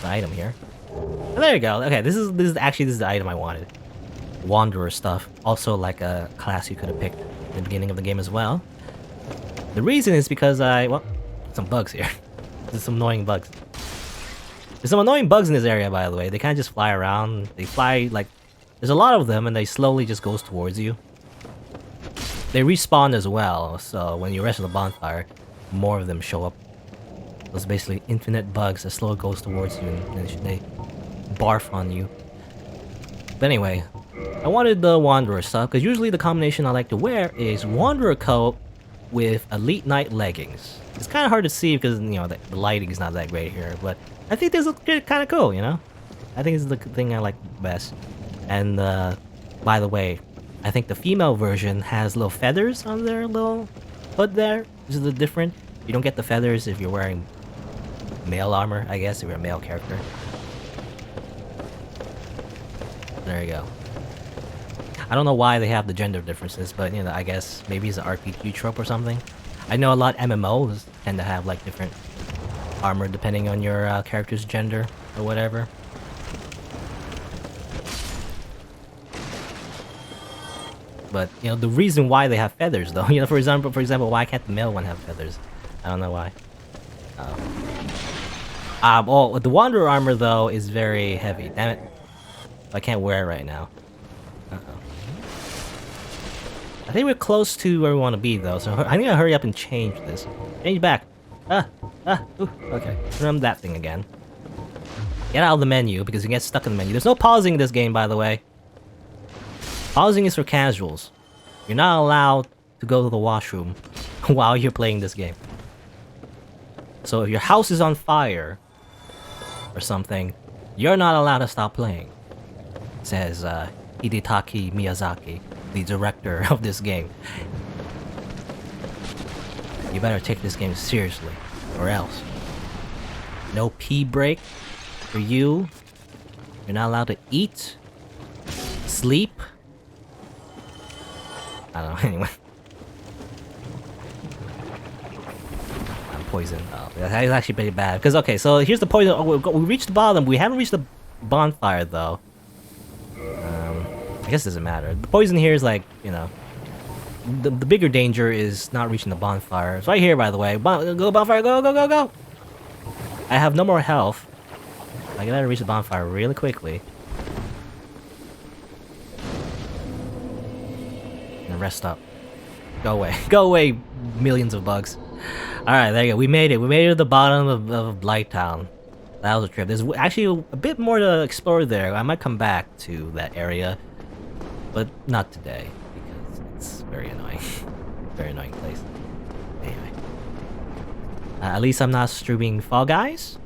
the item here. Oh, there you go. Okay, this is the item I wanted. Wanderer stuff. Also like a class you could have picked in the beginning of the game as well. The reason is because well, some bugs here. There's some annoying bugs. There's some annoying bugs in this area, by the way. They kind of just fly around. They fly like there's a lot of them, and they slowly just goes towards you. They respawn as well, so when you rest on the bonfire, more of them show up. Those basically infinite bugs that slowly goes towards you, and they barf on you. But anyway, I wanted the Wanderer stuff, because usually the combination I like to wear is Wanderer coat with Elite Knight leggings. It's kind of hard to see because, you know, the lighting is not that great here, but I think this looks kind of cool, you know? I think this is the thing I like best. And, by the way, I think the female version has little feathers on their little hood there. This is different. You don't get the feathers if you're wearing male armor, I guess, if you're a male character. There you go. I don't know why they have the gender differences, but, you know, I guess maybe it's an RPG trope or something. I know a lot of MMOs tend to have, like, different armor depending on your character's gender or whatever. But, you know, the reason why they have feathers, though, you know, for example, why can't the male one have feathers? I don't know why. Well, the Wanderer armor, though, is very heavy. Damn it. I can't wear it right now. Uh-oh. I think we're close to where we want to be, though, so I need to hurry up and change this. Change back. Ooh, okay. Remember that thing again. Get out of the menu, because you get stuck in the menu. There's no pausing in this game, by the way. Pausing is for casuals. You're not allowed to go to the washroom while you're playing this game. So if your house is on fire or something, you're not allowed to stop playing. Says Hidetaki Miyazaki, the director of this game. You better take this game seriously, or else. No pee break for you. You're not allowed to eat, sleep. I don't know, anyway. I'm poisoned. Oh, that's actually pretty bad. Because, okay, so here's the poison. Oh, we reached the bottom. We haven't reached the bonfire, though. I guess it doesn't matter. The poison here is like, you know, the bigger danger is not reaching the bonfire. It's right here, by the way. Go bonfire, go, go, go, go! I have no more health. I gotta reach the bonfire really quickly. Rest up. Go away. Go away, millions of bugs. Alright, there you go. We made it. We made it to the bottom of Blighttown. That was a trip. There's actually a bit more to explore there. I might come back to that area. But not today. Because it's very annoying. Very annoying place. Anyway. At least I'm not streaming Fall Guys.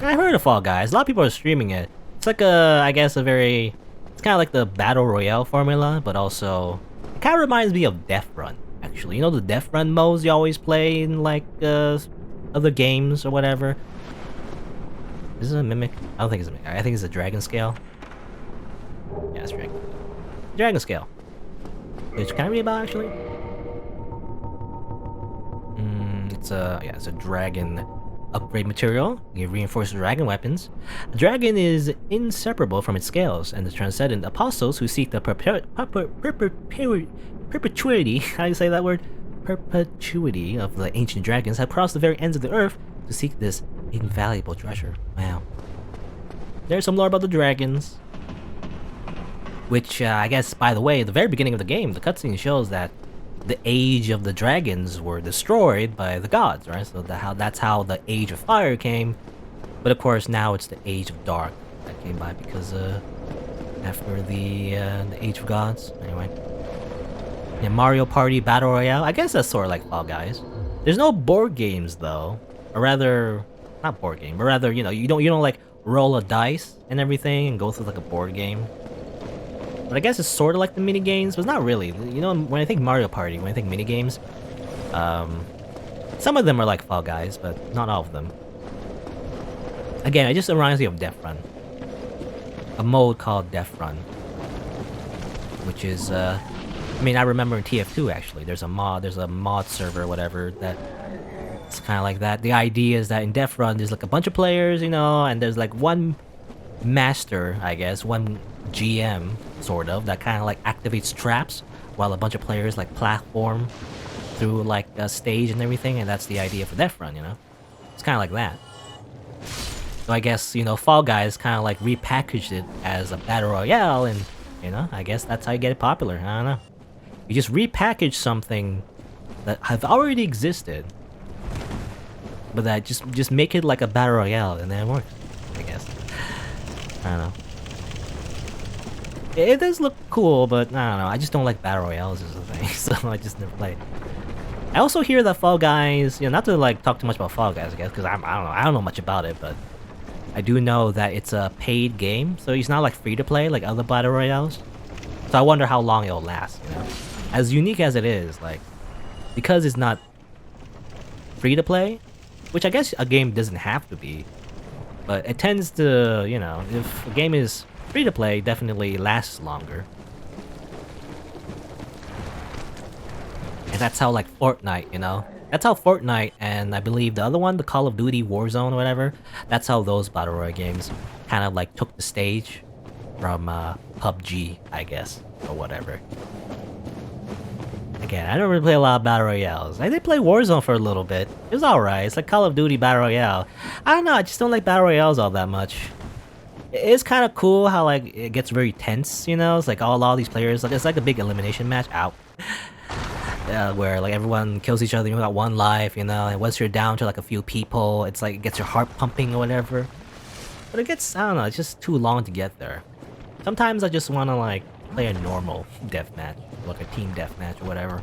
I've heard of Fall Guys. A lot of people are streaming it. It's like a, I guess, a very... It's kind of like the Battle Royale formula, but also... It kind of reminds me of Death Run, actually. You know the Death Run modes you always play in, like, other games or whatever? Is it a Mimic? I don't think it's a Mimic. I think it's a Dragon Scale. Yeah, it's Dragon. Dragon Scale. Which can I read about, actually? It's a dragon upgrade material. You reinforce dragon weapons. A dragon is inseparable from its scales, and the transcendent apostles who seek the perpetuity, how do you say that word? Perpetuity of the ancient dragons have crossed the very ends of the earth to seek this invaluable treasure. Wow. There's some lore about the dragons. Which, I guess, by the way, at the very beginning of the game, the cutscene shows that the age of the dragons were destroyed by the gods, right? So that's how the age of fire came. But of course, now it's the age of dark that came by because after the age of gods. Anyway, yeah, Mario Party Battle Royale. I guess that's sort of like Fall Guys. There's no board games though, or rather, not board game, but rather, you know, you don't like roll a dice and everything and go through like a board game. But I guess it's sort of like the mini games, but it's not really. You know, when I think Mario Party, when I think mini games, some of them are like Fall Guys, but not all of them. Again, it just reminds me of Death Run, a mode called Death Run, which is, I mean, I remember in TF2 actually. There's a mod server, or whatever, that It's kind of like that. The idea is that in Death Run, there's like a bunch of players, you know, and there's like one master, I guess, one GM, sort of, that kind of like activates traps while a bunch of players like platform through like a stage and everything, and that's the idea for Death Run, you know? It's kind of like that. So I guess, you know, Fall Guys kind of like repackaged it as a Battle Royale, and, you know, I guess that's how you get it popular. I don't know. You just repackage something that have already existed, but that just make it like a Battle Royale, and then it works, I guess. I don't know. It does look cool, but I don't know. I just don't like Battle Royales as a thing, so I just never played. I also hear that Fall Guys, you know, not to like talk too much about Fall Guys, I guess, because I don't know much about it, but I do know that it's a paid game, so it's not like free to play like other Battle Royales. So I wonder how long it'll last, you know? As unique as it is, like, because it's not free to play, which I guess a game doesn't have to be, but it tends to, you know, if a game is free to play, definitely lasts longer. And that's how, like, Fortnite, you know? That's how Fortnite and I believe the other one, the Call of Duty Warzone or whatever, that's how those Battle Royale games kind of like took the stage from PUBG, I guess, or whatever. Again, I don't really play a lot of Battle Royales. I did play Warzone for a little bit. It was alright. It's like Call of Duty Battle Royale. I don't know, I just don't like Battle Royales all that much. It's kind of cool how like it gets very tense, you know? It's like all these players, like it's like a big elimination match. Out. Where like everyone kills each other, you got one life, you know, and once you're down to like a few people, it's like it gets your heart pumping or whatever. But it gets, I don't know, it's just too long to get there. Sometimes I just want to like play a normal deathmatch, like a team deathmatch or whatever.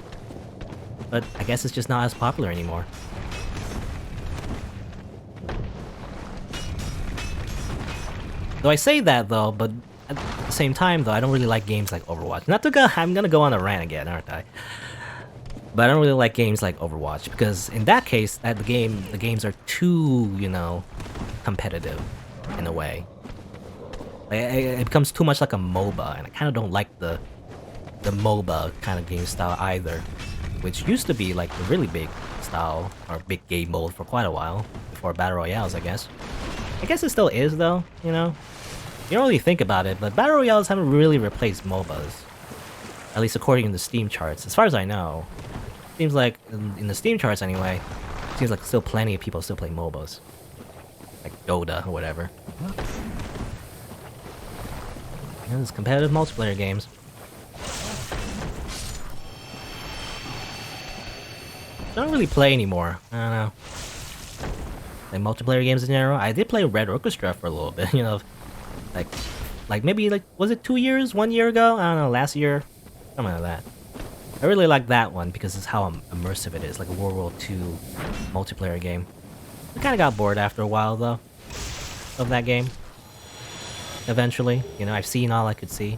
But I guess it's just not as popular anymore. Though I say that though, but at the same time though, I don't really like games like Overwatch. Not to go, I'm gonna go on a rant again, aren't I? But I don't really like games like Overwatch, because in that case, the games are too, you know, competitive, in a way. Like, it becomes too much like a MOBA, and I kind of don't like the MOBA kind of game style either, which used to be like the really big style, or big game mode for quite a while, before Battle Royales, I guess. I guess it still is though, you know? You don't really think about it, but Battle Royales haven't really replaced MOBAs. At least according to the Steam charts, as far as I know. Seems like, in the Steam charts anyway, seems like still plenty of people still play MOBAs. Like Dota or whatever. Yeah, there's competitive multiplayer games. I don't really play anymore. I don't know. Like multiplayer games in general. I did play Red Orchestra for a little bit, you know. Like maybe like, was it 2 years, 1 year ago? I don't know, last year? Something like that. I really like that one because it's how immersive it is, like a World War II multiplayer game. I kind of got bored after a while though, of that game. Eventually, you know, I've seen all I could see.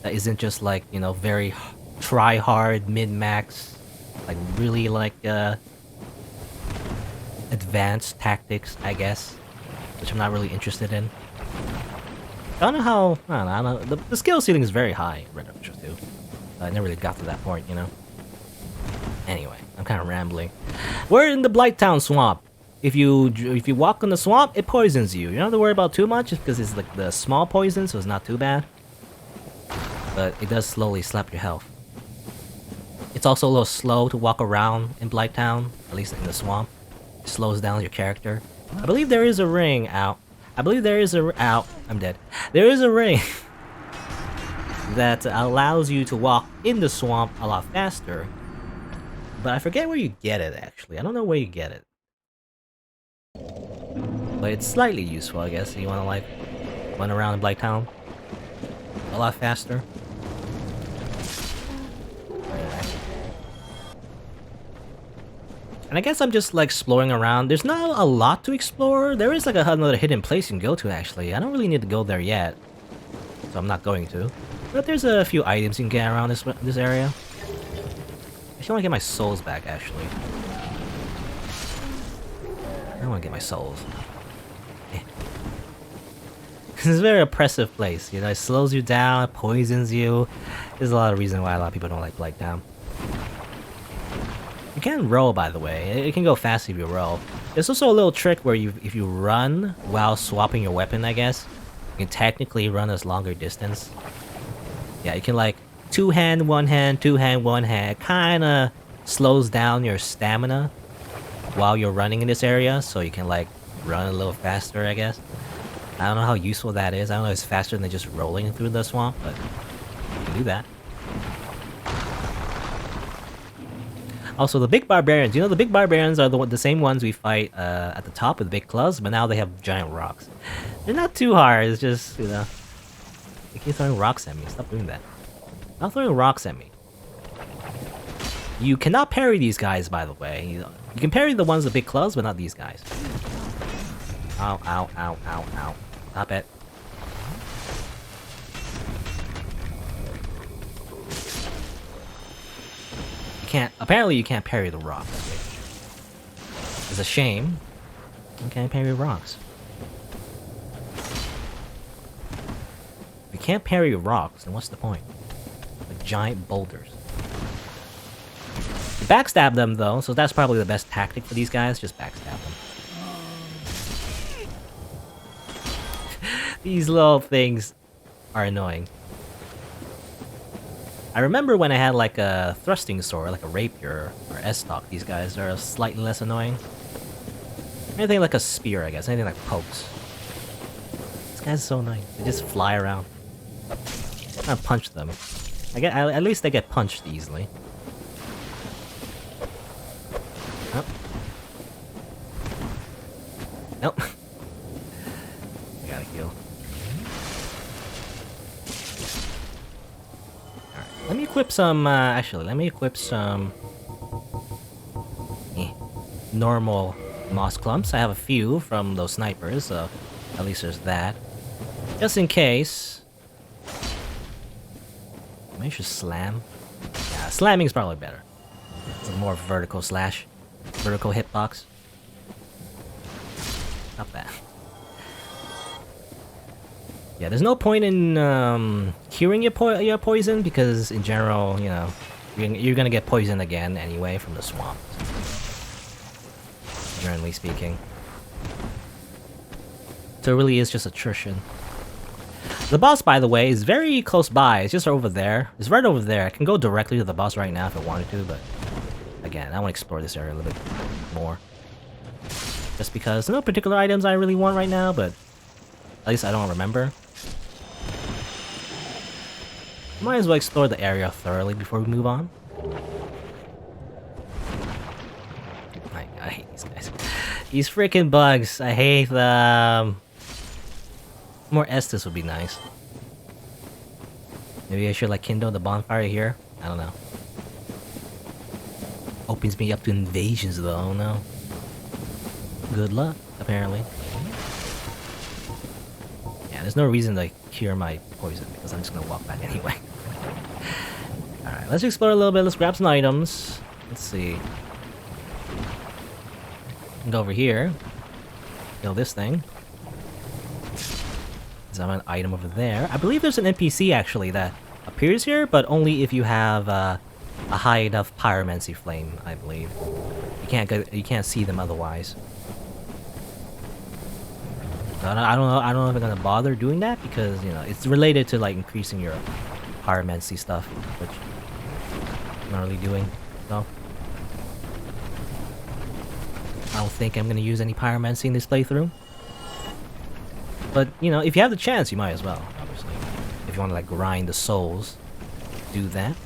That isn't just like, you know, very try-hard, mid-max, like really like advanced tactics, I guess, which I'm not really interested in. I don't know how, I don't know, the skill ceiling is very high in Red Dead 2. I never really got to that point, you know? Anyway, I'm kind of rambling. We're in the Blighttown Swamp. If you walk in the swamp, it poisons you. You don't have to worry about too much, because it's like the small poison, so it's not too bad. But it does slowly slap your health. It's also a little slow to walk around in Blighttown, at least in the swamp. It slows down your character. I believe there is a ring out. I believe there is a... Ow, I'm dead. There is a ring that allows you to walk in the swamp a lot faster. But I forget where you get it, actually. I don't know where you get it. But it's slightly useful, I guess, if you want to, like, run around in Blighttown a lot faster. And I guess I'm just, like, exploring around. There's not a lot to explore. There is, like, another hidden place you can go to, actually. I don't really need to go there yet, so I'm not going to. But there's a few items you can get around this area. I just want to get my souls back, actually. I want to get my souls. It's a very oppressive place, you know, it slows you down, it poisons you. There's a lot of reasons why a lot of people don't like Blighttown. You can roll, by the way. It can go fast if you roll. There's also a little trick where if you run while swapping your weapon, I guess, you can technically run as longer distance. Yeah, you can like two hand, one hand. It kinda slows down your stamina while you're running in this area, so you can like run a little faster, I guess. I don't know how useful that is. I don't know if it's faster than just rolling through the swamp, but you can do that. Also, the big barbarians. You know, the big barbarians are the same ones we fight at the top with big clubs, but now they have giant rocks. They're not too hard. It's just, you know, they keep throwing rocks at me. Stop doing that. Stop throwing rocks at me. You cannot parry these guys, by the way. You can parry the ones with big clubs, but not these guys. Ow, ow, ow, ow, ow. Stop it. Apparently you can't parry the rocks, which is a shame. You can't parry rocks. If you can't parry rocks, then what's the point? Like giant boulders. You backstab them though, so that's probably the best tactic for these guys, just backstab them. These little things are annoying. I remember when I had like a thrusting sword, like a rapier or S-stock, these guys are slightly less annoying. Anything like a spear, I guess, anything like pokes. These guys are so annoying. They just fly around. I'm gonna punch them. At least they get punched easily. Nope. Nope. I gotta heal. Let me equip some, actually, let me equip some normal moss clumps. I have a few from those snipers, so at least there's that. Just in case. Maybe I should slam. Yeah, slamming is probably better. It's a more vertical slash. Vertical hitbox. Not bad. Yeah, there's no point in curing your poison because, in general, you know, you're gonna get poisoned again anyway from the swamp. Generally speaking, so it really is just attrition. The boss, by the way, is very close by. It's just over there. It's right over there. I can go directly to the boss right now if I wanted to, but again, I want to explore this area a little bit more. Just because there's no particular items I really want right now, but at least I don't remember. Might as well explore the area thoroughly before we move on. I hate these guys. These freaking bugs. I hate them. More Estus would be nice. Maybe I should like kindle the bonfire here. I don't know. Opens me up to invasions though. Oh no. Good luck, apparently. Yeah, there's no reason to cure my poison because I'm just gonna walk back anyway. Alright, let's explore a little bit. Let's grab some items. Let's see. Go over here. Kill this thing. There's an item over there. I believe there's an NPC actually that appears here, but only if you have a high enough pyromancy flame, I believe. You can't see them otherwise. I don't know if I'm gonna bother doing that because, you know, it's related to like increasing your pyromancy stuff, which I'm not really doing. So I don't think I'm gonna use any pyromancy in this playthrough. But, you know, if you have the chance, you might as well, obviously. If you want to like grind the souls, do that.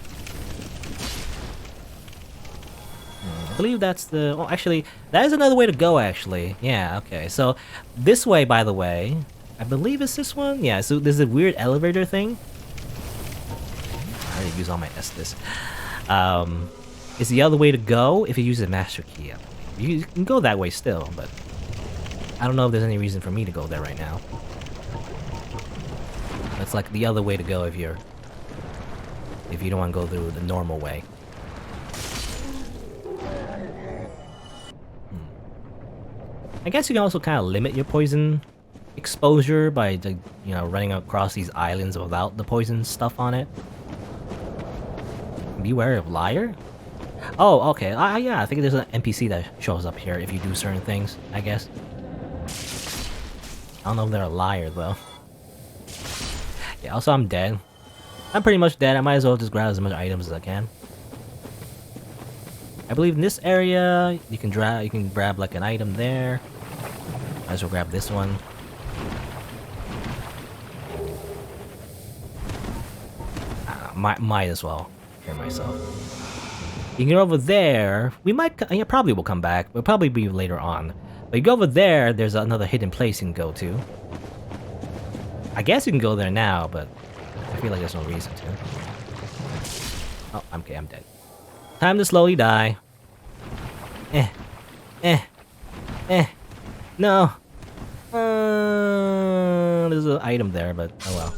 I believe that's the... Oh, actually, that is another way to go, actually. Yeah, okay. So, this way, by the way, I believe it's this one? Yeah, so there's a weird elevator thing. I already use all my Estus. It's the other way to go if you use a Master Key. You can go that way still, but I don't know if there's any reason for me to go there right now. It's like the other way to go if you don't want to go through the normal way. I guess you can also kind of limit your poison exposure by, you know, running across these islands without the poison stuff on it. Beware of Liar? Oh, okay. Yeah, I think there's an NPC that shows up here if you do certain things, I guess. I don't know if they're a liar, though. Yeah, also I'm dead. I'm pretty much dead. I might as well just grab as much items as I can. I believe in this area, you can grab like an item there. Might as well grab this one. Might as well hear myself. You can go over there. We might, yeah, probably will come back. We'll probably be later on. But you go over there, there's another hidden place you can go to. I guess you can go there now, but I feel like there's no reason to. Oh, okay, I'm dead. Time to slowly die. No. There's an item there, but oh well.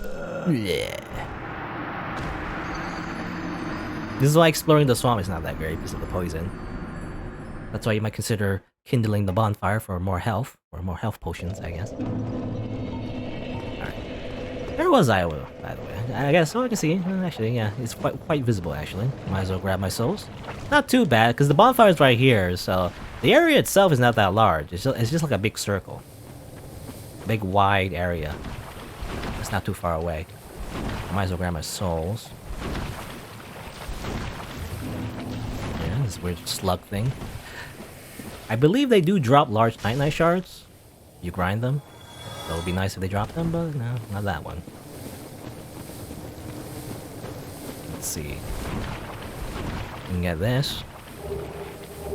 Yeah. This is why exploring the swamp is not that great because of the poison. That's why you might consider kindling the bonfire for more health, or more health potions, I guess. Alright. Where was I, by the way? I guess, oh, I can see. Actually, yeah, it's quite visible, actually. Might as well grab my souls. Not too bad, because the bonfire is right here, so the area itself is not that large. It's just like a big circle. A big, wide area. It's not too far away. Might as well grab my souls. Yeah, this weird slug thing. I believe they do drop large night shards. You grind them. That would be nice if they dropped them, but no, not that one. Let's see. You can get this.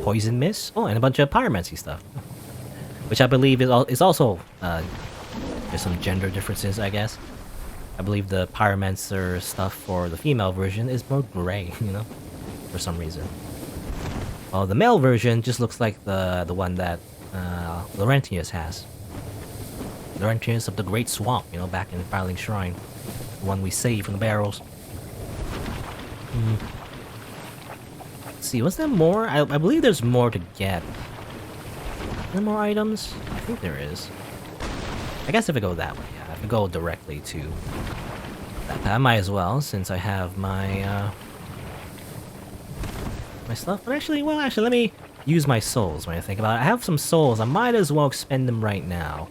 Poison mist. Oh, and a bunch of pyromancy stuff. Which I believe is also... there's some gender differences, I guess. I believe the pyromancer stuff for the female version is more gray, you know? For some reason. Well, the male version just looks like the one that Laurentius has. Laurentius of the Great Swamp, you know, back in Firelink Shrine. The one we saved from the barrels. Let's see, was there more? I believe there's more to get. Are there more items? I think there is. I guess if I go that way, yeah. If I go directly to that, I might as well, since I have my my stuff. But actually, well, let me use my souls when I think about it. I have some souls. I might as well expend them right now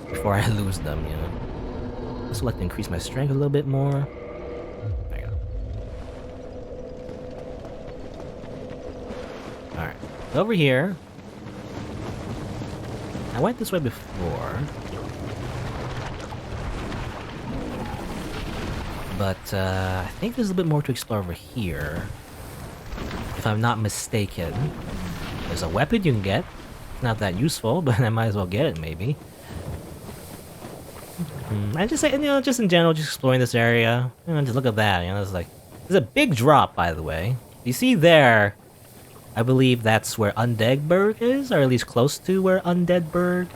before I lose them, you know. Also like to increase my strength a little bit more. There you go. Alright. Over here. I went this way before. But I think there's a bit more to explore over here. If I'm not mistaken. There's a weapon you can get. Not that useful, but I might as well get it, maybe. I just say, you know, just in general, just exploring this area. You know, just look at that. You know, it's like there's a big drop, by the way. You see there? I believe that's where Undead Bird is, or at least close to where Undead Bird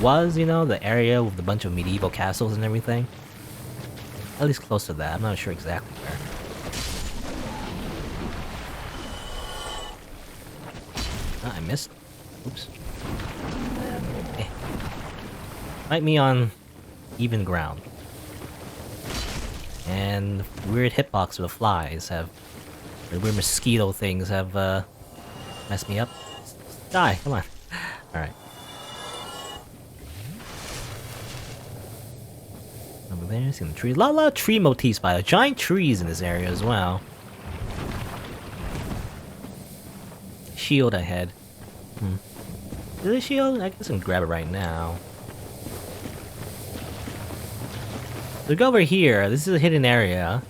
was. You know, the area with a bunch of medieval castles and everything. At least close to that. I'm not sure exactly where. Oh, I missed. Oops. Fight me on even ground. And weird hitbox with the flies have... the weird mosquito things have messed me up. Die, come on. Alright. Over there, see the trees. A lot of tree motifs by the giant trees in this area as well. Shield ahead. Is it a shield? I guess I can grab it right now. So go over here. This is a hidden area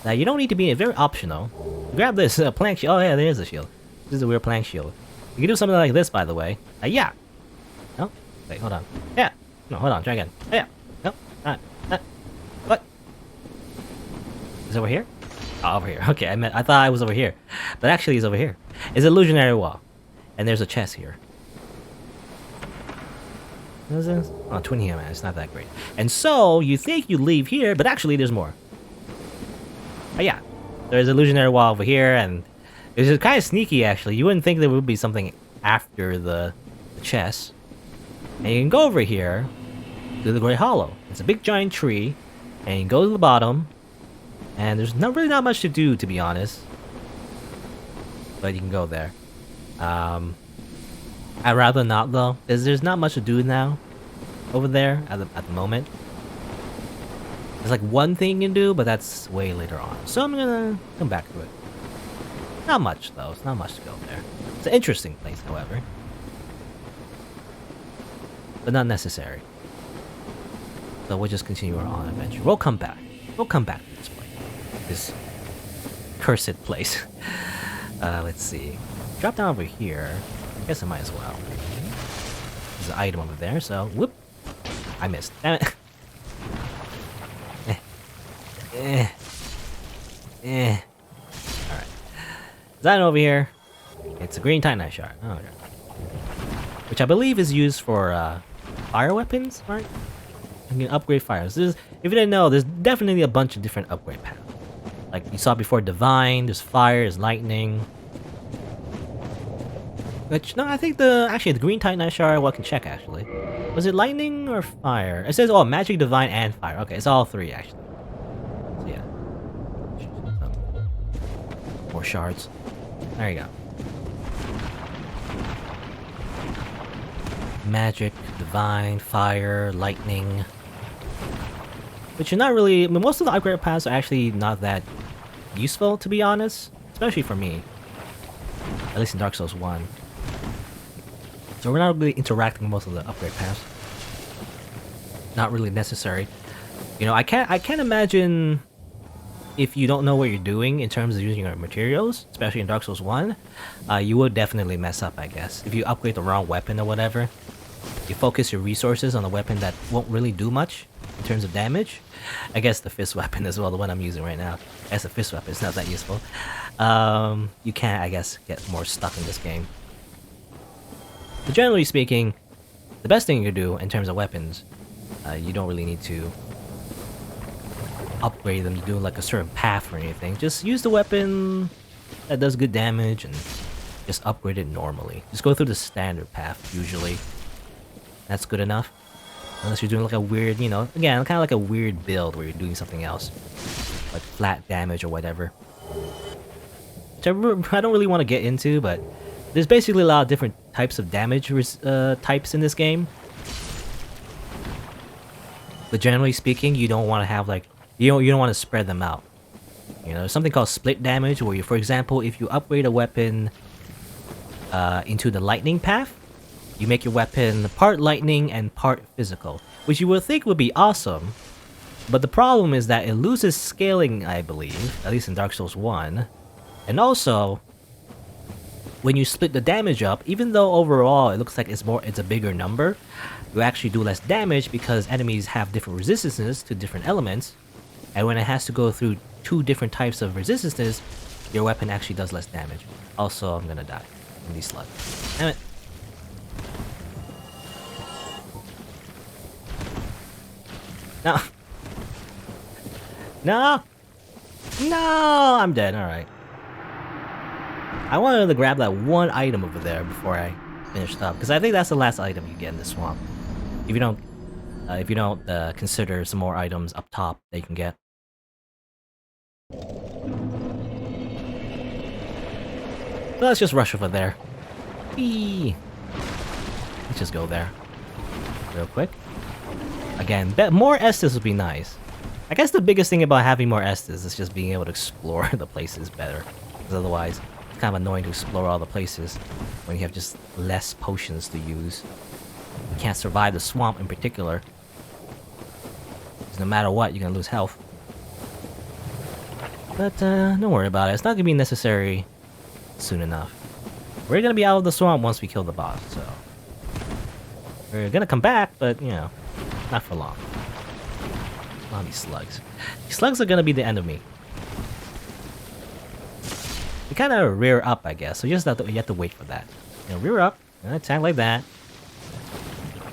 that you don't need to be in. Very optional. Grab this plank shield. Oh yeah, there is a shield. This is a weird plank shield. You can do something like this, by the way. Yeah. No. Wait, hold on. Yeah. No, hold on. Try again. Yeah. No. What? Is it over here? Oh, over here. Okay, I thought I was over here, but actually, it's over here. It's an illusionary wall, and there's a chest here. What is this? Oh, twin here, man. It's not that great. And so you think you leave here, but actually, there's more. Oh yeah, there's an illusionary wall over here, and it's kind of sneaky. Actually, you wouldn't think there would be something after the chest. And you can go over here to the Great Hollow. It's a big giant tree, and you can go to the bottom. And there's really not much to do, to be honest. But you can go there. I'd rather not though, because there's not much to do now over there at the moment. There's like one thing you can do, but that's way later on. So I'm gonna come back to it. Not much though, it's not much to go there. It's an interesting place, however. But not necessary. So we'll just continue our on adventure. We'll come back. We'll come back to this place. This cursed place. Let's see. Drop down over here. I guess I might as well. There's an item over there, so whoop. I missed. Damn it. Alright. There's item over here. It's a green Titanite shard. Oh, okay. Which I believe is used for fire weapons, right? You can upgrade fires. If you didn't know, there's definitely a bunch of different upgrade paths. Like you saw before, divine, there's fire, there's lightning. Which, no, I think actually the green Titanite shard, well, I can check actually. Was it lightning or fire? It says, oh, magic, divine, and fire. Okay, it's all three actually. So yeah. More shards. There you go. Magic, divine, fire, lightning. Which are not really... I mean, most of the upgrade paths are actually not that useful, to be honest. Especially for me. At least in Dark Souls 1. So we're not really interacting with most of the upgrade paths. Not really necessary. You know, I can't imagine if you don't know what you're doing in terms of using your materials, especially in Dark Souls 1, you would definitely mess up, I guess. If you upgrade the wrong weapon or whatever, you focus your resources on a weapon that won't really do much in terms of damage. I guess the fist weapon as well, the one I'm using right now. As a fist weapon, it's not that useful. You can, I guess, get more stuck in this game. But generally speaking, the best thing you can do in terms of weapons, you don't really need to upgrade them to do like a certain path or anything. Just use the weapon that does good damage and just upgrade it normally. Just go through the standard path, usually. That's good enough. Unless you're doing like a weird, you know, again, kind of like a weird build where you're doing something else. Like flat damage or whatever. Which I don't really want to get into, but there's basically a lot of different types of damage types in this game. But generally speaking, you don't want to have like, you don't want to spread them out. You know, there's something called split damage, where you, for example, if you upgrade a weapon into the lightning path, you make your weapon part lightning and part physical, which you would think would be awesome. But the problem is that it loses scaling, I believe, at least in Dark Souls 1. And also, when you split the damage up, even though overall it looks like it's a bigger number, you actually do less damage because enemies have different resistances to different elements. And when it has to go through two different types of resistances, your weapon actually does less damage. Also, I'm gonna die from these slugs. Damn it. No. No! No! I'm dead, alright. I wanted to grab that one item over there before I finished up, because I think that's the last item you get in the swamp. If you don't consider some more items up top that you can get. So let's just rush over there. Whee! Let's just go there. Real quick. Again, more Estus would be nice. I guess the biggest thing about having more Estus is just being able to explore the places better. Because otherwise, it's kind of annoying to explore all the places when you have just less potions to use. You can't survive the swamp in particular. Because no matter what, you're gonna lose health. But don't worry about it. It's not gonna be necessary soon enough. We're gonna be out of the swamp once we kill the boss, so... We're gonna come back, but, you know, not for long. Oh, these slugs. These slugs are gonna be the end of me. You kind of rear up, I guess, so you just have to wait for that. You know, rear up, and attack like that.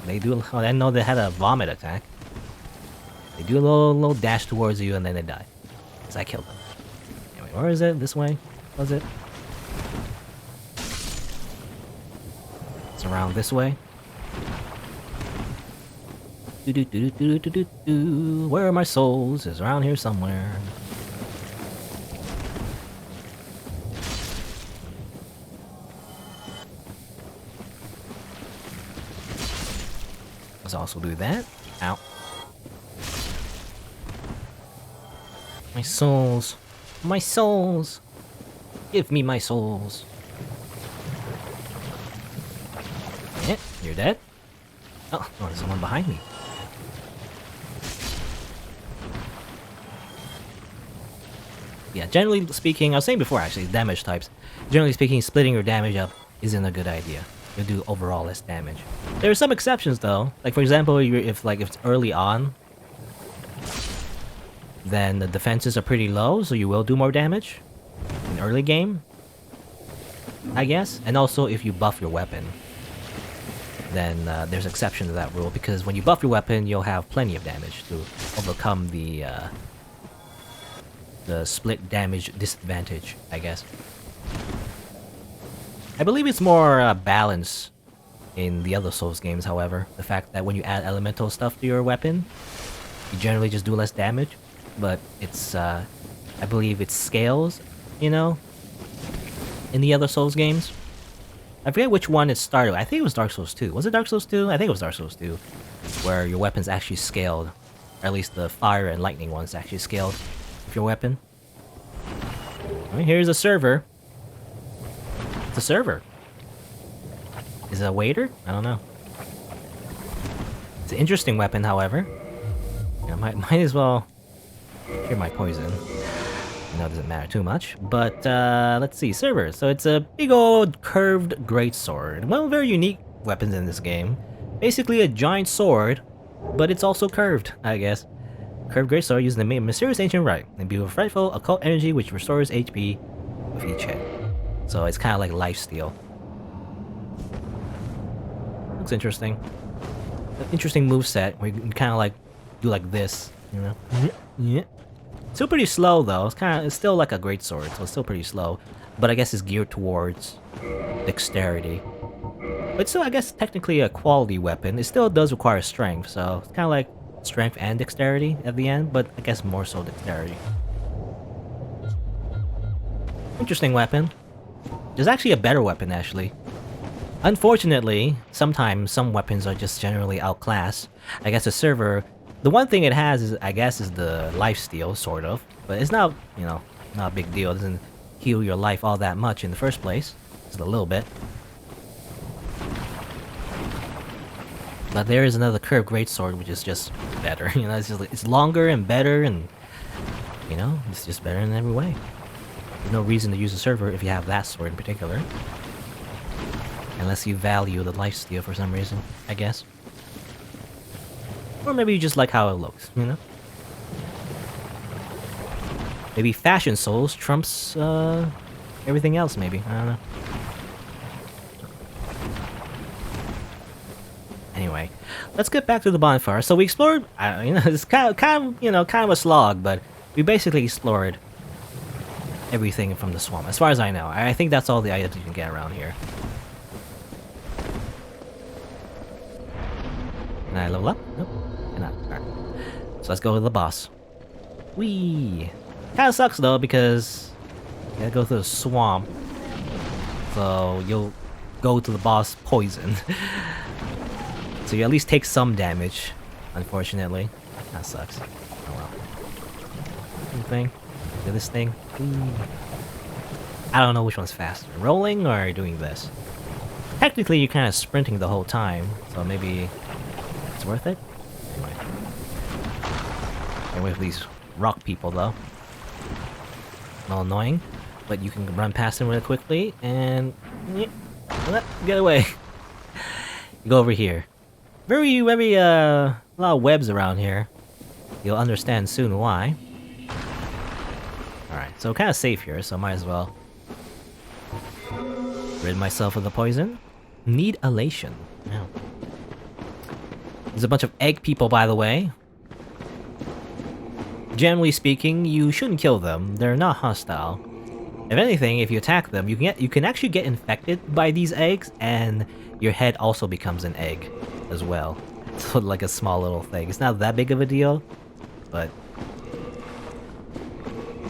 They do. Oh, I know they had a vomit attack. They do a little dash towards you, and then they die. Because I killed them. Anyway, where is it? This way? Was it? It's around this way. Where are my souls? It's around here somewhere. Let's also do that. Ow. My souls. My souls. Give me my souls. Yeah, you're dead. Oh, there's someone behind me. Yeah, generally speaking, I was saying before actually, damage types. Generally speaking, splitting your damage up isn't a good idea. You'll do overall less damage. There are some exceptions though. Like for example, if it's early on, then the defenses are pretty low, so you will do more damage in early game, I guess. And also if you buff your weapon, then there's exception to that rule, because when you buff your weapon, you'll have plenty of damage to overcome the split damage disadvantage, I guess. I believe it's more balanced in the other Souls games, however. The fact that when you add elemental stuff to your weapon, you generally just do less damage. But it's, I believe it scales, you know, in the other Souls games. I forget which one it started with. I think it was Dark Souls 2. Was it Dark Souls 2? I think it was Dark Souls 2. Where your weapons actually scaled. Or at least the fire and lightning ones actually scaled with your weapon. Alright, here's a server. It's a server. Is it a waiter? I don't know. It's an interesting weapon, however. You know, might as well cure my poison. I know it doesn't matter too much. But, let's see. Server. So it's a big old curved greatsword. One of the very unique weapons in this game. Basically a giant sword, but it's also curved, I guess. Curved greatsword using the mysterious ancient rite. Imbue with frightful occult energy which restores HP with each hit. So it's kind of like lifesteal. Looks interesting. An interesting moveset where you can kind of like do like this, you know? Yeah. Still pretty slow though. It's still like a greatsword, so it's still pretty slow. But I guess it's geared towards dexterity. But still, I guess technically a quality weapon. It still does require strength, so it's kind of like strength and dexterity at the end, but I guess more so dexterity. Interesting weapon. There's actually a better weapon, actually. Unfortunately, sometimes some weapons are just generally outclassed. I guess the server, the one thing it has is, I guess, is the lifesteal, sort of. But it's not, you know, not a big deal. It doesn't heal your life all that much in the first place. Just a little bit. But there is another curved greatsword, which is just better. You know, it's longer and better, and you know, it's just better in every way. There's no reason to use a server if you have that sword in particular, unless you value the lifesteal for some reason, I guess. Or maybe you just like how it looks, you know. Maybe Fashion Souls trumps everything else. Maybe, I don't know. Anyway, let's get back to the bonfire. So we explored, you know, it's kind of a slog, but we basically explored everything from the swamp, as far as I know. I think that's all the items you can get around here. Can I level up? Nope, cannot. Alright. So let's go to the boss. Whee! Kinda sucks though, because you gotta go through the swamp. So you'll go to the boss poisoned. So you at least take some damage, unfortunately. That sucks. Oh well. Thing. Do this thing. Ooh. I don't know which one's faster, rolling or doing this. Technically, you're kind of sprinting the whole time, so maybe it's worth it. Anyway. Get away with these rock people, though. All annoying, but you can run past them really quickly and get away. Go over here. Very, a lot of webs around here. You'll understand soon why. Alright, so kind of safe here, so might as well rid myself of the poison. Need elation. Yeah. There's a bunch of egg people, by the way. Generally speaking, you shouldn't kill them. They're not hostile. If anything, if you attack them, you can actually get infected by these eggs, and your head also becomes an egg as well. So like a small little thing. It's not that big of a deal, but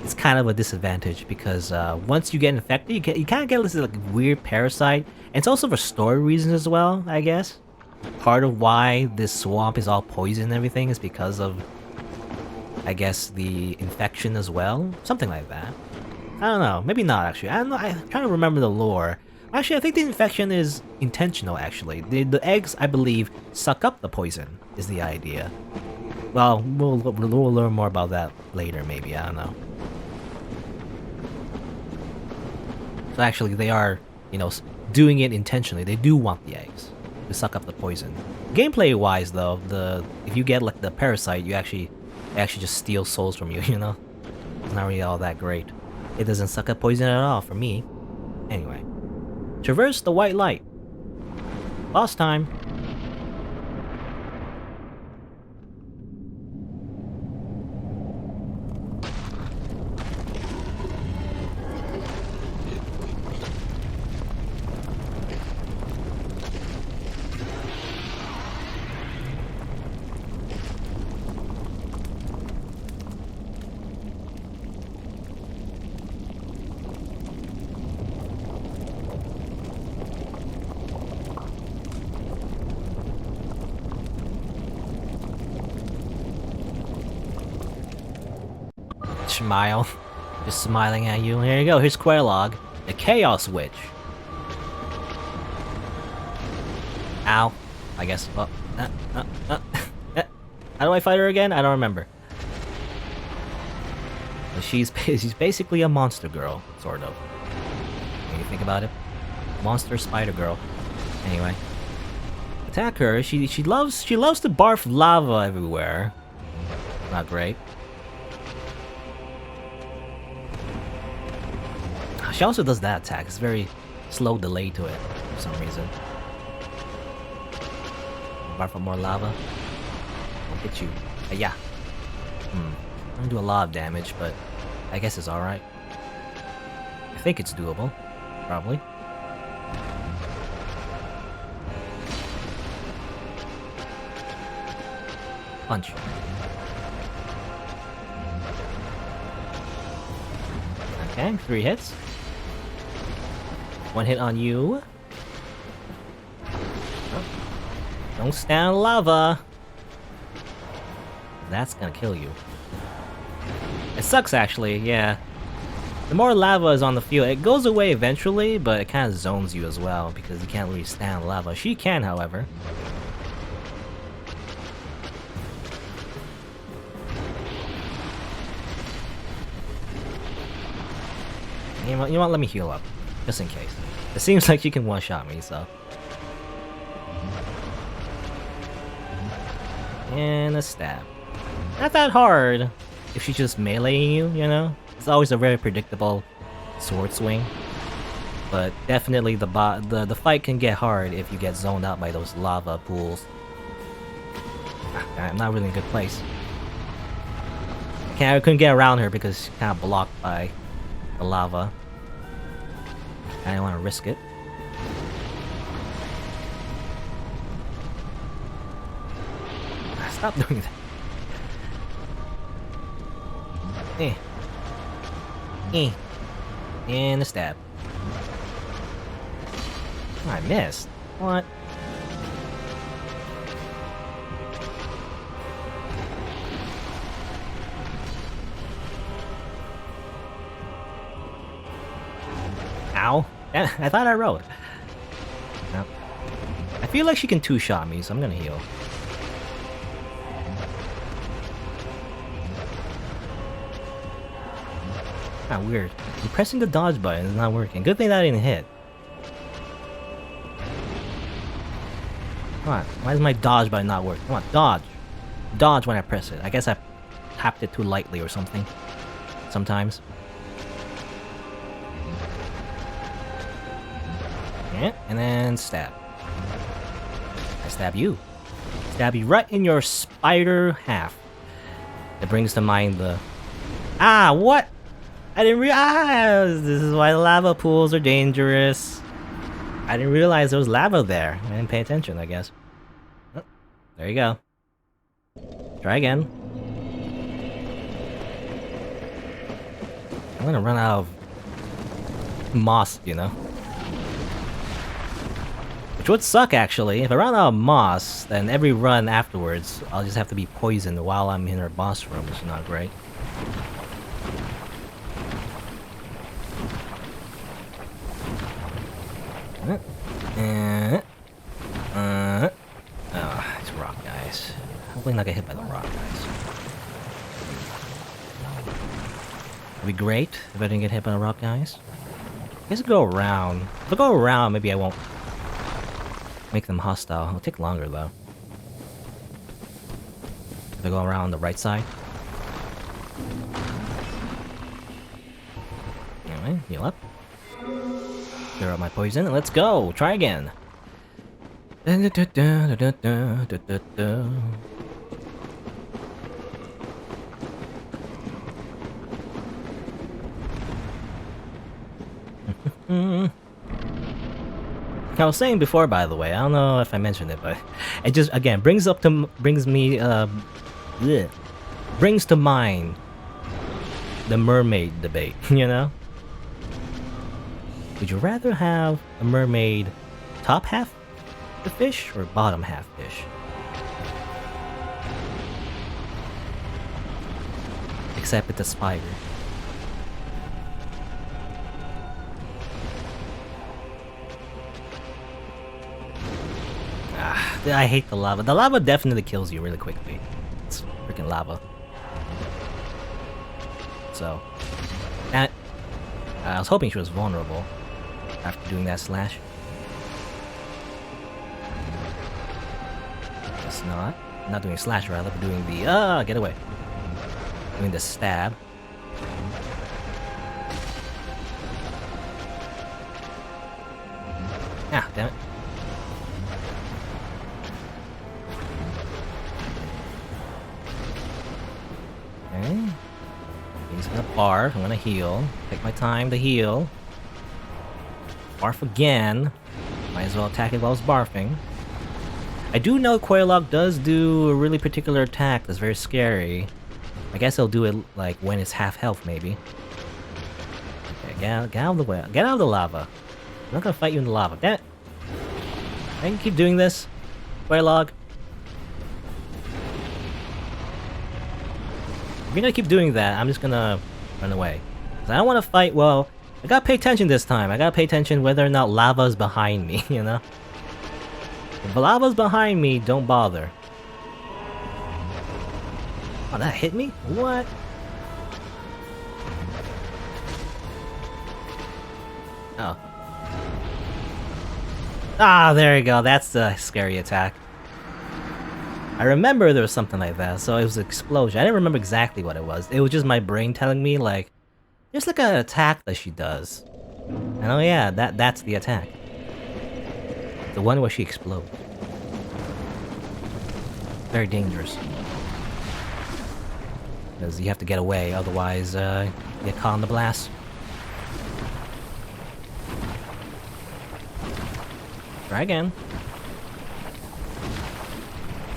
it's kind of a disadvantage because once you get infected, you kind of get this like weird parasite, and it's also for story reasons as well, I guess. part of why this swamp is all poison and everything is because of, I guess, the infection as well? Something like that. I don't know. Maybe not, actually. I don't know. I'm trying to remember the lore. Actually, I think the infection is intentional, actually. The eggs, I believe, suck up the poison, is the idea. Well, we'll learn more about that later, maybe. I don't know. So actually, they are, you know, doing it intentionally. They do want the eggs to suck up the poison. Gameplay-wise, though, if you get like the parasite, they actually just steal souls from you. You know, it's not really all that great. It doesn't suck up poison at all for me. Anyway, traverse the white light. Boss time. Smile. Just smiling at you. Here you go, here's Quailog, the Chaos Witch. Ow. I guess. Oh, how do I fight her again? I don't remember. She's basically a monster girl, sort of. When you think about it. Monster spider girl. Anyway. Attack her. She loves to barf lava everywhere. Not great. She also does that attack. It's very slow delay to it for some reason. Barf up more lava. I'll hit you. Yeah. I'm gonna do a lot of damage, but I guess it's alright. I think it's doable. Probably. Punch. Okay, 3 hits. 1 hit on you. Oh. Don't stand lava. That's gonna kill you. It sucks, actually, yeah. The more lava is on the field, it goes away eventually, but it kind of zones you as well, because you can't really stand lava. She can, however. You know what? Let me heal up, just in case. It seems like she can one-shot me, so. And a stab. Not that hard if she's just meleeing you, you know? It's always a very predictable sword swing. But definitely the fight can get hard if you get zoned out by those lava pools. I'm not really in a good place. I couldn't get around her because she's kind of blocked by the lava. I didn't want to risk it. Stop doing that. And a stab. Oh, I missed. What? Ow. I thought I rode. Nope. I feel like she can two-shot me, so I'm gonna heal. Ah, weird. I'm pressing the dodge button, it's not working. Good thing that I didn't hit. Come on, why is my dodge button not working? Come on, dodge. Dodge when I press it. I guess I tapped it too lightly or something. Sometimes. Yeah, and then stab. I stab you. Stab you right in your spider half. It brings to mind the... Ah, what? I didn't realize. This is why lava pools are dangerous. I didn't realize there was lava there. I didn't pay attention, I guess. Oh, there you go. Try again. I'm gonna run out of moss, you know? Which would suck, actually. If I run out of moss, then every run afterwards, I'll just have to be poisoned while I'm in her boss room, which is not great. It's rock guys. Hopefully not get hit by the rock guys. It'd be great if I didn't get hit by the rock guys. I guess I'll go around. If I go around, maybe I won't make them hostile. It'll take longer though. If I go around the right side. Anyway, heal up. Clear up my poison and let's go! Try again! I was saying before, by the way, I don't know if I mentioned it, but it just again brings to mind the mermaid debate. You know, would you rather have a mermaid top half the fish or bottom half fish? Except it's a spider. I hate the lava. The lava definitely kills you really quickly. It's freaking lava. So, I was hoping she was vulnerable after doing that slash. It's not. Not doing slash rather, but doing the get away. Doing the stab. Ah, damn it. Okay. He's gonna barf. I'm gonna heal. Take my time to heal. Barf again. Might as well attack it while it's barfing. I do know Quailog does do a really particular attack that's very scary. I guess he'll do it like when it's half health, maybe. Okay, get out of the way. Get out of the lava. I'm not gonna fight you in the lava. Damn it. I can keep doing this. Quailog. If you're gonna keep doing that, I'm just gonna run away. 'Cause I don't want to fight, well, I gotta pay attention this time. I gotta pay attention whether or not lava's behind me, you know? If lava's behind me, don't bother. Oh, that hit me? What? Oh. Ah, there you go. That's the scary attack. I remember there was something like that, so it was an explosion. I didn't remember exactly what it was. It was just my brain telling me, like, there's like an attack that she does. And oh yeah, that's the attack. The one where she explodes. Very dangerous. Because you have to get away, otherwise you get caught in the blast. Try again.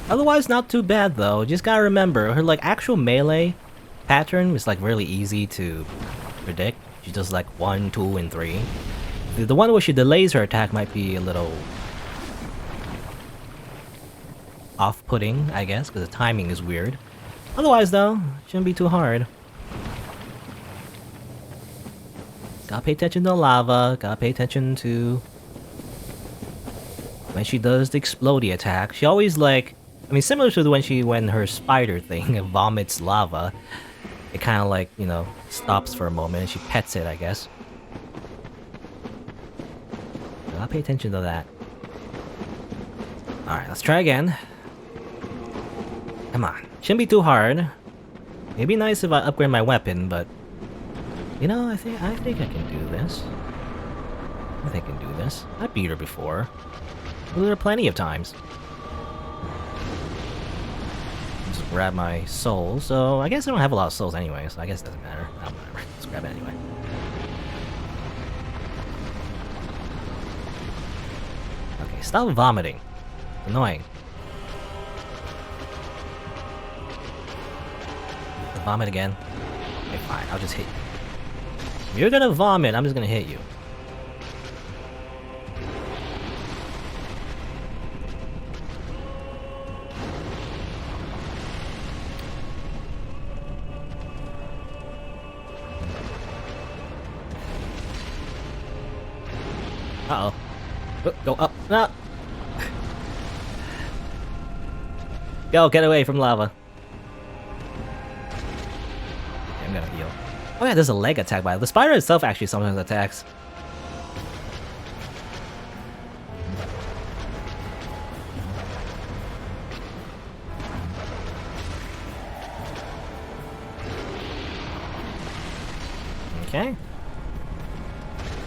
Otherwise, not too bad though. Just gotta remember, her like actual melee pattern is like really easy to predict. She does like 1, 2, and 3. The one where she delays her attack might be a little off-putting, I guess, because the timing is weird. Otherwise though, shouldn't be too hard. Gotta pay attention to the lava, gotta pay attention to when she does the explodey attack. She always like, I mean, similar to when her spider thing vomits lava, it kind of like, you know, stops for a moment and she pets it, I guess. So I'll pay attention to that. Alright, let's try again. Come on. Shouldn't be too hard. It'd be nice if I upgrade my weapon, but you know, I think I can do this. I think I can do this. I beat her before. I beat her plenty of times. Just grab my soul, so I guess I don't have a lot of souls anyway, so I guess it doesn't matter. Oh, whatever. Let's grab it anyway. Okay, stop vomiting. It's annoying. Vomit again. Okay, fine. I'll just hit you. If you're gonna vomit, I'm just gonna hit you. Uh-oh. Go up. No. Go, get away from lava. Okay, I'm gonna heal. Oh yeah, there's a leg attack by the spider itself actually sometimes attacks. Okay.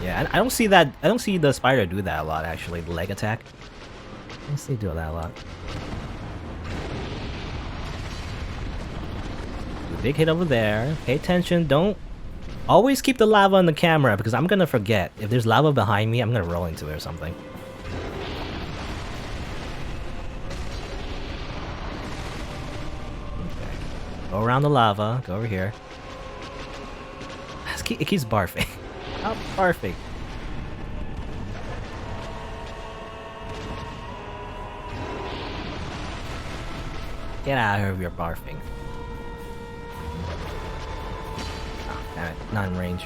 Yeah, I don't see that. I don't see the spider do that a lot actually. The leg attack. I don't see it do that a lot. Big hit over there. Pay attention. Don't always keep the lava on the camera because I'm gonna forget. If there's lava behind me, I'm gonna roll into it or something. Okay. Go around the lava. Go over here. It keeps barfing. Stop barfing. Get out of here if you're barfing. Damn it, not in range.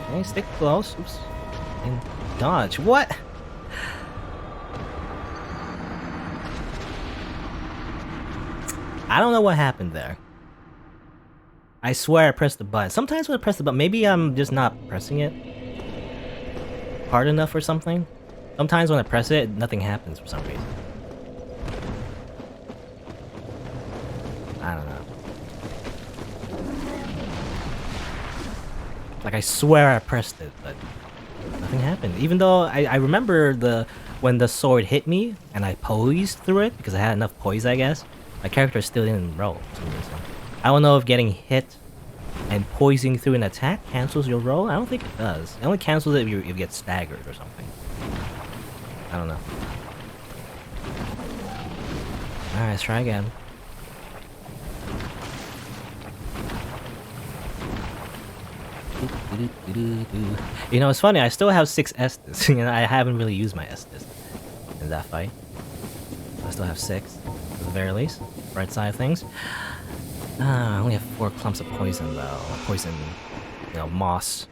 Okay, stick close. Oops. And dodge. What? I don't know what happened there. I swear I pressed the button. Sometimes when I press the button, maybe I'm just not pressing it hard enough or something. Sometimes when I press it, nothing happens for some reason. I don't know. Like I swear I pressed it, but nothing happened. Even though I remember when the sword hit me and I poised through it because I had enough poise, I guess. My character still didn't roll for some reason. I don't know if getting hit and poising through an attack cancels your roll. I don't think it does. It only cancels it if you get staggered or something. I don't know. Alright, let's try again. You know, it's funny, I still have 6 Estus, and I haven't really used my Estus in that fight. I still have 6, at the very least. Right side of things. I only have 4 clumps of poison, though. Poison, you know, moss.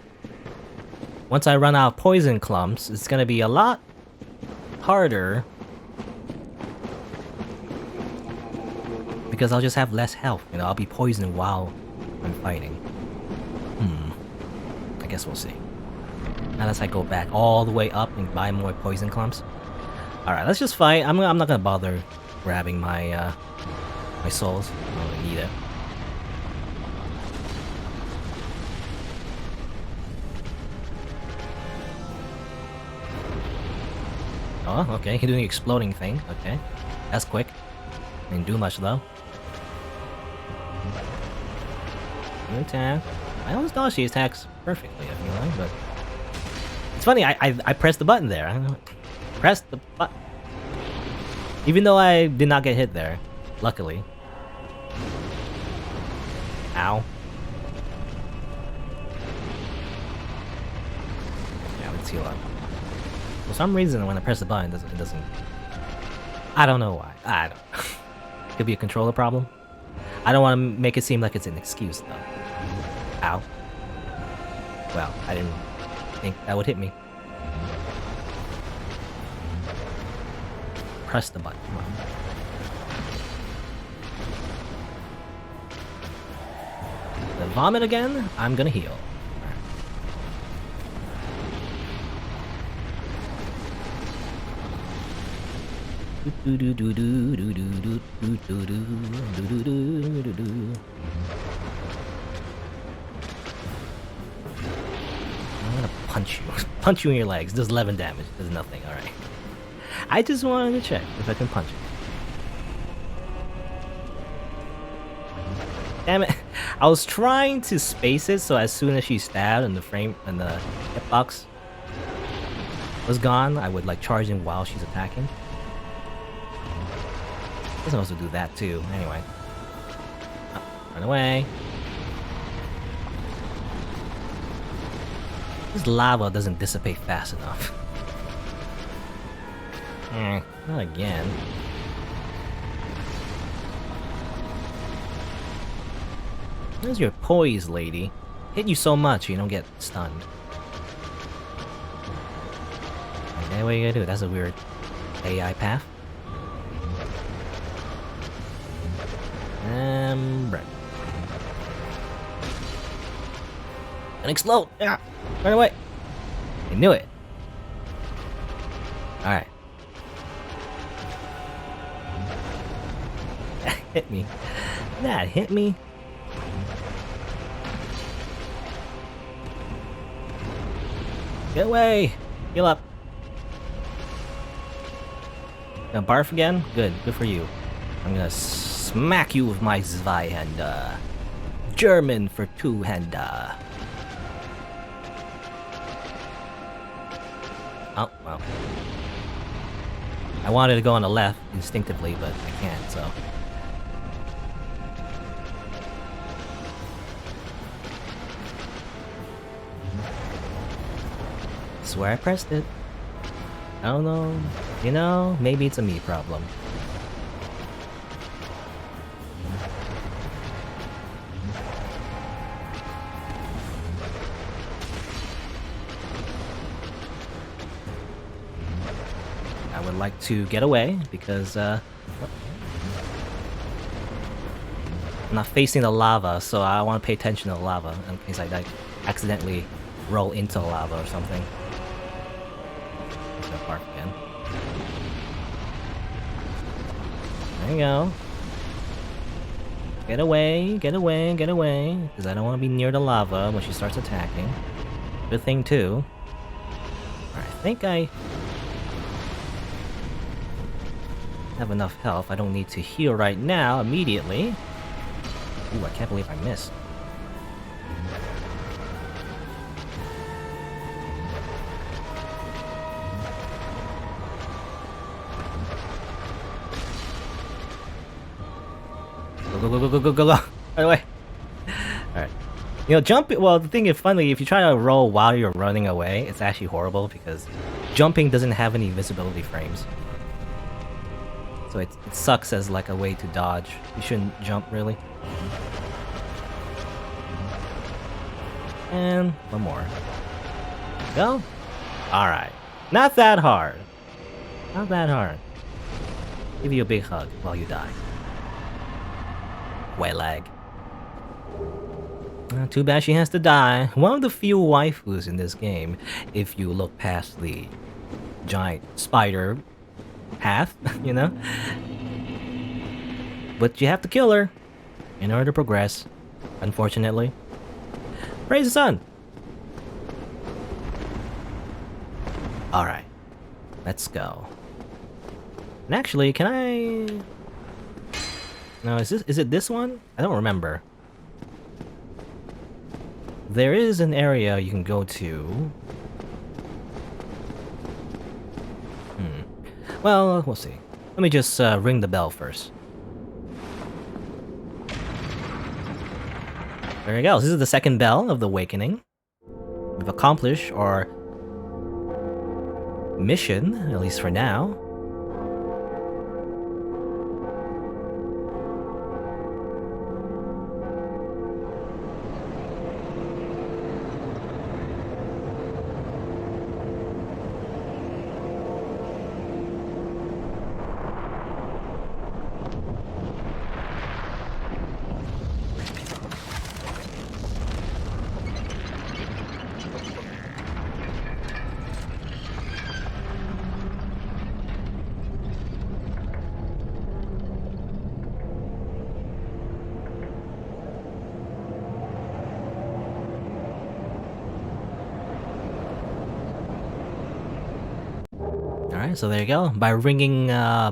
Once I run out of poison clumps, it's gonna be a lot harder. Because I'll just have less health, you know, I'll be poisoned while I'm fighting. I guess we'll see. Unless I go back all the way up and buy more poison clumps. Alright, let's just fight. I'm not gonna bother grabbing my my souls. I don't really need it. Oh, okay, he can do the exploding thing. Okay. That's quick. Didn't do much though. New attack. I almost dodged the attacks perfectly, I feel like, but it's funny, I pressed the button there. I don't know. Pressed the button. Even though I did not get hit there, luckily. Ow. Yeah, let's heal up. For some reason, when I press the button, it doesn't. I don't know why. I don't know. Could be a controller problem. I don't want to make it seem like it's an excuse, though. Ow. Well, I didn't think that would hit me. Press the button. Come on. The vomit again? I'm gonna heal. I'm gonna punch you. Punch you in your legs. Does 11 damage. Does nothing. Alright. I just wanted to check if I can punch you. Damn it. I was trying to space it so as soon as she stabbed and the frame and the hitbox was gone, I would like charge in while she's attacking. I'm supposed to do that too. Anyway. Oh, run away. This lava doesn't dissipate fast enough. Not again. Where's your poise, lady? Hit you so much you don't get stunned. Okay, what are you gonna do? That's a weird AI path. Right. And explode! Yeah! Run away! I knew it! Alright. That hit me. That hit me. Get away! Heal up. Gonna barf again? Good. Good for you. I'm gonna smack you with my Zweihänder. German for two-hander. Oh, well. I wanted to go on the left instinctively, but I can't, so. Swear I pressed it. I don't know. You know, maybe it's a me problem. I would like to get away because I'm not facing the lava, so I want to pay attention to the lava in case I accidentally roll into the lava or something. Let's go park again. There you go. Get away, get away, get away, because I don't want to be near the lava when she starts attacking. Good thing too. Alright, I think I have enough health. I don't need to heal right now, immediately. Ooh, I can't believe I missed. Go, go, go, go, go, go, go! Right away! Alright. You know, jumping. Well, the thing is, funny, if you try to roll while you're running away, it's actually horrible because jumping doesn't have any visibility frames. So it sucks as like a way to dodge. You shouldn't jump, really. And one more. Go. Alright. Not that hard. Not that hard. Give you a big hug while you die. White lag. Too bad she has to die. One of the few waifus in this game, if you look past the giant spider path, you know? But you have to kill her in order to progress, unfortunately. Praise the sun! Alright. Let's go. And actually, can I... No, is it this one? I don't remember. There is an area you can go to. Well, we'll see. Let me just ring the bell first. There you go. This is the second bell of the awakening. We've accomplished our mission, at least for now. Alright, so there you go. By ringing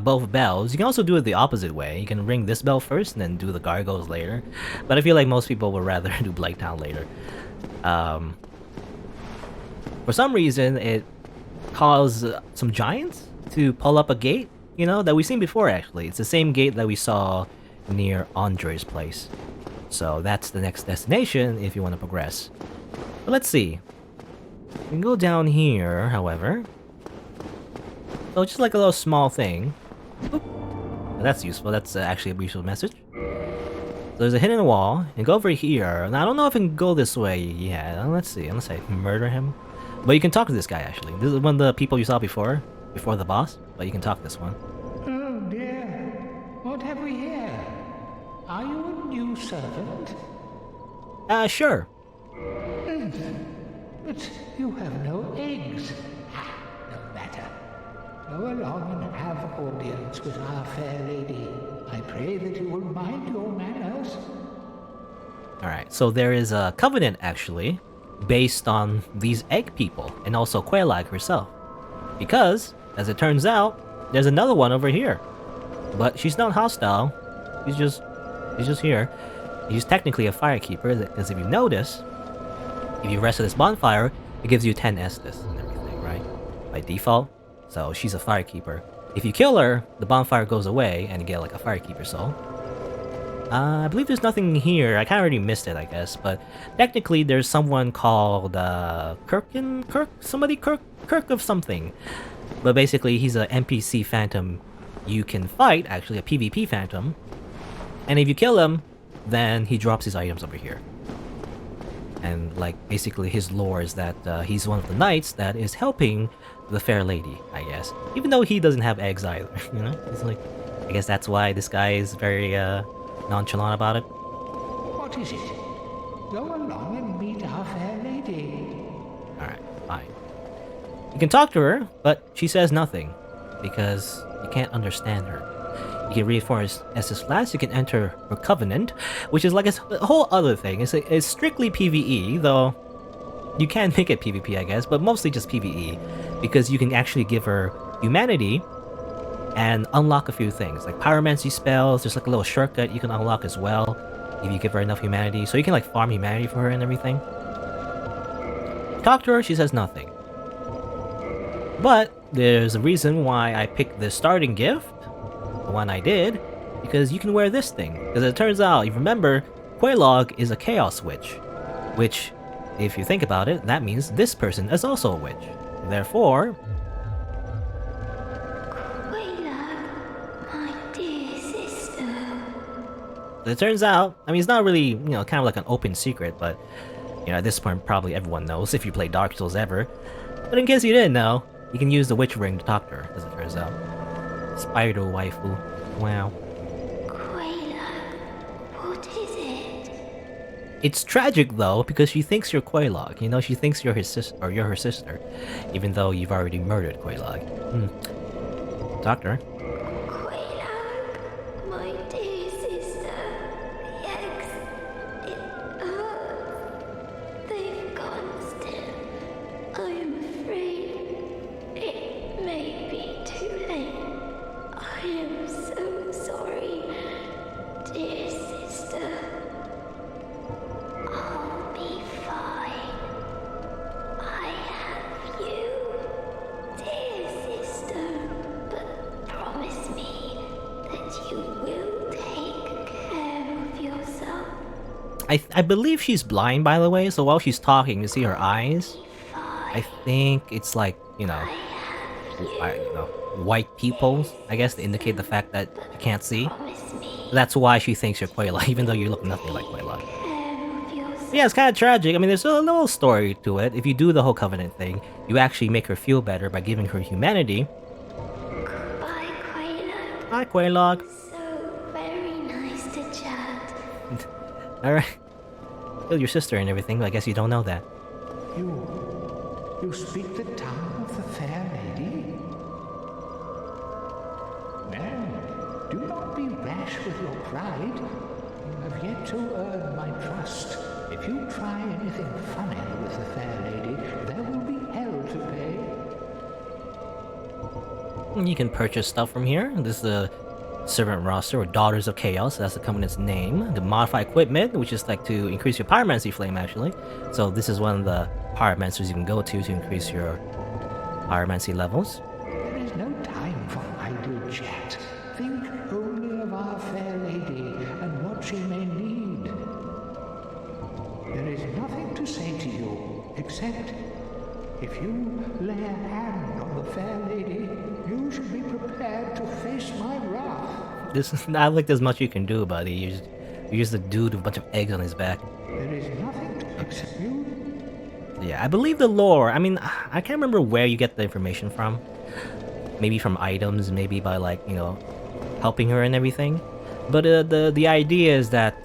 both bells, you can also do it the opposite way. You can ring this bell first and then do the gargoyles later. But I feel like most people would rather do Blighttown later. For some reason, it caused some giants to pull up a gate, you know, that we've seen before actually. It's the same gate that we saw near Andre's place. So that's the next destination if you want to progress. But let's see. You can go down here, however. So just like a little small thing. Oop. That's useful. That's actually a useful message. So there's a hidden wall, and go over here. Now I don't know if I can go this way yet. Let's see, unless I murder him. But you can talk to this guy actually. This is one of the people you saw before the boss. But you can talk to this one. Oh dear, what have we here? Are you a new servant? Sure. But you have no eggs. No matter. Go along and have audience with our fair lady. I pray that you will mind your manners. Alright, so there is a covenant actually, based on these egg people, and also Quelaag herself. Because, as it turns out, there's another one over here. But she's not hostile. She's just here. She's technically a firekeeper, because if you notice, if you rest at this bonfire, it gives you 10 Estus and everything, right? By default. So she's a firekeeper. If you kill her, the bonfire goes away and you get like a firekeeper soul. I believe there's nothing here. I kind of already missed it, I guess. But technically, there's someone called Kirk of something. But basically, he's an NPC phantom you can fight, actually a PvP phantom. And if you kill him, then he drops his items over here. And like basically his lore is that he's one of the knights that is helping the fair lady, I guess. Even though he doesn't have eggs either, you know? It's like, I guess that's why this guy is very nonchalant about it. What is it? Go along and meet our fair lady. Alright, fine. You can talk to her, but she says nothing. Because you can't understand her. You can reinforce Estus Flask, you can enter her covenant, which is like a whole other thing. It's strictly PvE, though you can make it PvP, I guess, but mostly just PvE. Because you can actually give her humanity and unlock a few things. Like pyromancy spells, there's like a little shortcut you can unlock as well if you give her enough humanity. So you can like farm humanity for her and everything. Talk to her, she says nothing. But there's a reason why I picked the starting gift, the one I did, because you can wear this thing. Because it turns out, you remember, Quelaag is a chaos witch, which, if you think about it, that means this person is also a witch. Therefore, Quelaag, my dear sister. it turns out, I mean, it's not really, you know, kind of like an open secret, but, you know, at this point, probably everyone knows if you play Dark Souls ever. But in case you didn't know, you can use the witch ring to talk to her, as it turns out. Spider waifu. Wow. Quelaag, what is it? It's tragic though, because she thinks you're Quelaag. You know, she thinks you're his sister, or you're her sister, even though you've already murdered Quelaag. Talk to her. Quelaag, my dear sister. The eggs, it hurts. They've gone still. I am afraid it may be too late. I am so sorry, dear sister. I'll be fine. I have you, dear sister. But promise me that you will take care of yourself. I believe she's blind, by the way, so while she's talking, you see her eyes. I think it's like, you know, white pupils, I guess, to indicate the fact that you can't see. That's why she thinks you're Quelaag, even though you look nothing like Quelaag. Yeah, it's kind of tragic. I mean, there's a little story to it. If you do the whole covenant thing, you actually make her feel better by giving her humanity. Goodbye, Quelaag. Hi, Quelaag. So very nice to chat. Alright. Killed your sister and everything, but I guess you don't know that. You speak the tongue of the fair lady? Well, do not be rash with your pride. You have yet to earn my trust. If you try anything funny with the fair lady, there will be hell to pay. You can purchase stuff from here. This is the servant roster, or Daughters of Chaos, that's the covenant's name. The modify equipment, which is like to increase your pyromancy flame, actually. So this is one of the pyromancers you can go to increase your pyromancy levels. There is no time for idle chat. Think only of our fair lady and what she may need. There is nothing to say to you, except if you lay a hand on the fair lady, you should be prepared to face my wrath. This is not like there's much you can do, buddy. You You're just a dude with a bunch of eggs on his back. There is nothing to except you. Yeah, I believe the lore. I mean, I can't remember where you get the information from. Maybe from items, maybe by like, you know, helping her and everything. But the idea is that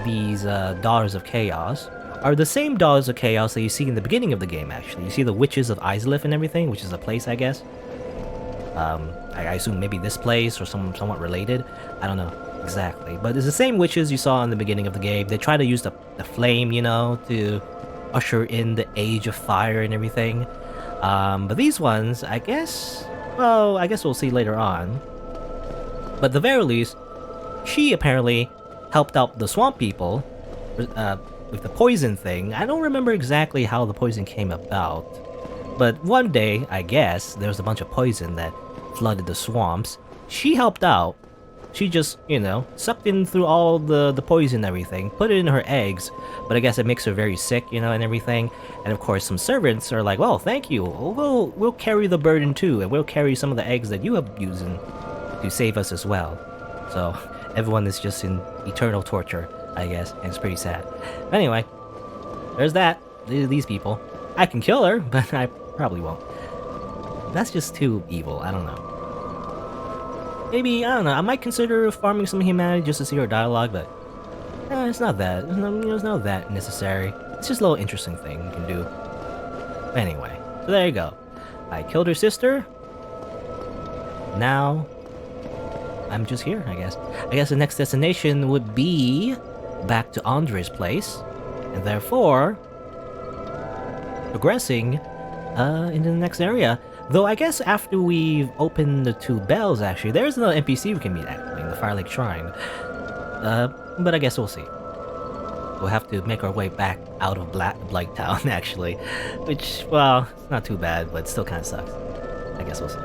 these Daughters of Chaos are the same Daughters of Chaos that you see in the beginning of the game, actually. You see the Witches of Izalith and everything, which is a place, I guess. I assume maybe this place or somewhat related. I don't know exactly. But it's the same witches you saw in the beginning of the game. They try to use the flame, you know, to usher in the Age of Fire and everything. But these ones, I guess... Well, I guess we'll see later on. But at the very least, she apparently helped out the swamp people with the poison thing. I don't remember exactly how the poison came about. But one day, I guess, there was a bunch of poison that flooded the swamps. She helped out. She just, you know, sucked in through all the poison and everything, put it in her eggs, but I guess it makes her very sick, you know, and everything. And of course, some servants are like, well, thank you. We'll carry the burden too, and we'll carry some of the eggs that you have used to save us as well. So everyone is just in eternal torture, I guess, and it's pretty sad. But anyway, there's that. These people. I can kill her, but I probably won't. That's just too evil. I don't know. Maybe, I don't know, I might consider farming some humanity just to see her dialogue, but it's not that. It's not that necessary. It's just a little interesting thing you can do. Anyway, so there you go. I killed her sister. Now, I'm just here, I guess. I guess the next destination would be back to Andre's place, and therefore progressing into the next area. Though I guess after we've opened the 2 bells, actually, there's another NPC we can meet actually in the Fire Lake Shrine. But I guess we'll see. We'll have to make our way back out of Blight Town, actually. Which, well, it's not too bad, but it still kind of sucks. I guess we'll see.